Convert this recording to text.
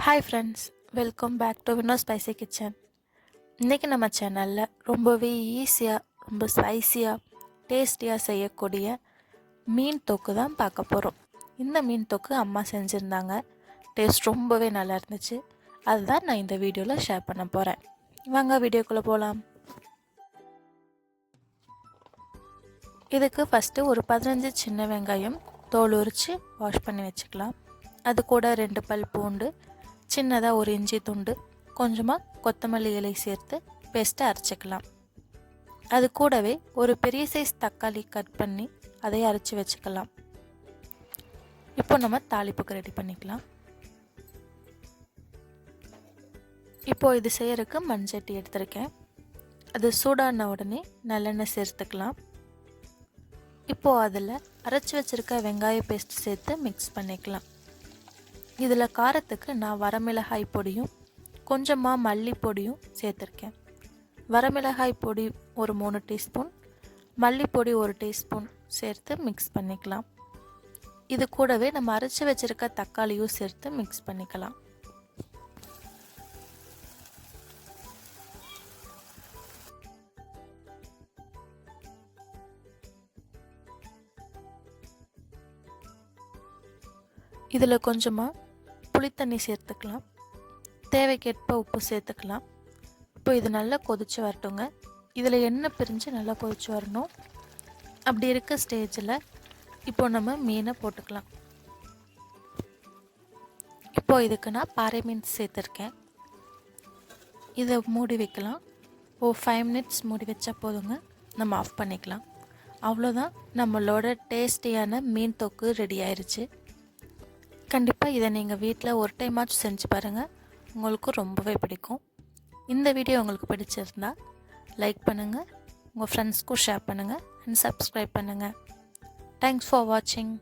Hi friends, welcome back to Vino spicy kitchen. இன்றைக்கி நம்ம சேனலில் ரொம்பவே ஈஸியாக, ரொம்ப ஸ்பைஸியாக, டேஸ்டியாக செய்யக்கூடிய மீன் தொக்கு தான் பார்க்க போகிறோம். இந்த மீன் தொக்கு அம்மா செஞ்சுருந்தாங்க. டேஸ்ட் ரொம்பவே நல்லா இருந்துச்சு. அதுதான் நான் இந்த வீடியோவில் ஷேர் பண்ண போகிறேன். வாங்க வீடியோக்குள்ளே போகலாம். இதுக்கு ஃபஸ்ட்டு ஒரு 15 சின்ன வெங்காயம் தோல் உரித்து வாஷ் பண்ணி வச்சுக்கலாம். அது கூட 2 பல் பூண்டு, சின்னதாக ஒரு இஞ்சி துண்டு, கொஞ்சமாக கொத்தமல்லி இலை சேர்த்து பேஸ்ட்டை அரைச்சிக்கலாம். அது கூடவே ஒரு பெரிய சைஸ் தக்காளி கட் பண்ணி அதை அரைச்சி வச்சுக்கலாம். இப்போ நம்ம தாளிப்புக்கு ரெடி பண்ணிக்கலாம். இப்போது இது செய்யறதுக்கு மண்சட்டி எடுத்திருக்கேன். அது சூடான உடனே நல்லெண்ணெய் சேர்த்துக்கலாம். இப்போது அதில் அரைச்சி வச்சுருக்க வெங்காய பேஸ்ட் சேர்த்து மிக்ஸ் பண்ணிக்கலாம். இதில் காரத்துக்கு நான் வரமிளகாய் பொடியும் கொஞ்சமாக மல்லிப்பொடியும் சேர்த்துருக்கேன். வரமிளகாய் பொடி ஒரு 3 டீஸ்பூன், மல்லிப்பொடி 1 டீஸ்பூன் சேர்த்து மிக்ஸ் பண்ணிக்கலாம். இது கூடவே நம்ம அரைச்சி வச்சுருக்க தக்காளியும் சேர்த்து மிக்ஸ் பண்ணிக்கலாம். இதில் கொஞ்சமாக புளித்தண்ணி சேர்த்துக்கலாம். தேவைக்கேற்ப உப்பு சேர்த்துக்கலாம். இப்போ இது நல்லா கொதித்து வரட்டுங்க. இதில் எண்ணெய் பிரிஞ்சு நல்லா கொதித்து வரணும். அப்படி இருக்க ஸ்டேஜில் இப்போ நம்ம மீனை போட்டுக்கலாம். இப்போ இதுக்கு நான் பாறை மீன் சேர்த்துருக்கேன். இதை மூடி வைக்கலாம். 5 மினிட்ஸ் மூடி வச்சா போதுங்க. நம்ம ஆஃப் பண்ணிக்கலாம். அவ்வளோதான், நம்மளோட டேஸ்டியான மீன் தொக்கு ரெடி ஆயிடுச்சு. கண்டிப்பாக இதை நீங்கள் வீட்டில் ஒரு டைமாச்சும் செஞ்சு பாருங்கள். உங்களுக்கு ரொம்பவே பிடிக்கும். இந்த வீடியோ உங்களுக்கு பிடிச்சிருந்தா லைக் பண்ணுங்கள், உங்கள் ஃப்ரெண்ட்ஸ்க்கும் ஷேர் பண்ணுங்கள் அண்ட் சப்ஸ்கிரைப் பண்ணுங்கள். தேங்க்ஸ் ஃபார் வாட்சிங்.